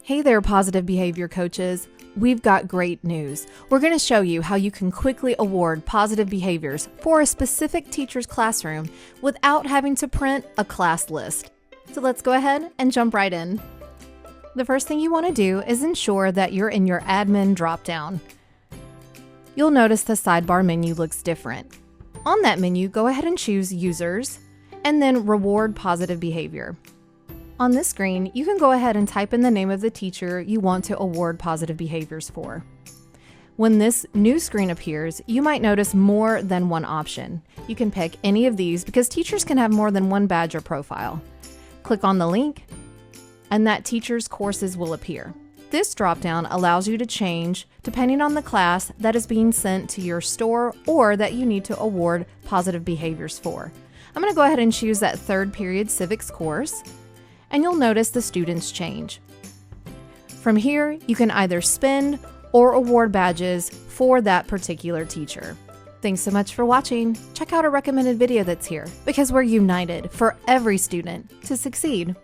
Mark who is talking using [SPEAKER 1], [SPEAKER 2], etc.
[SPEAKER 1] Hey there, positive behavior coaches. We've got great news. We're going to show you how you can quickly award positive behaviors for a specific teacher's classroom without having to print a class list. So let's go ahead and jump right in. The first thing you want to do is ensure that you're in your admin dropdown. You'll notice the sidebar menu looks different. On that menu, go ahead and choose Users and then Reward Positive Behavior. On this screen, you can go ahead and type in the name of the teacher you want to award positive behaviors for. When this new screen appears, you might notice more than one option. You can pick any of these because teachers can have more than one badge or profile. Click on the link, and that teacher's courses will appear. This dropdown allows you to change depending on the class that is being sent to your store or that you need to award positive behaviors for. I'm going to go ahead and choose that third period civics course, and you'll notice the students change. From here, you can either spend or award badges for that particular teacher. Thanks so much for watching. Check out a recommended video that's here because we're united for every student to succeed.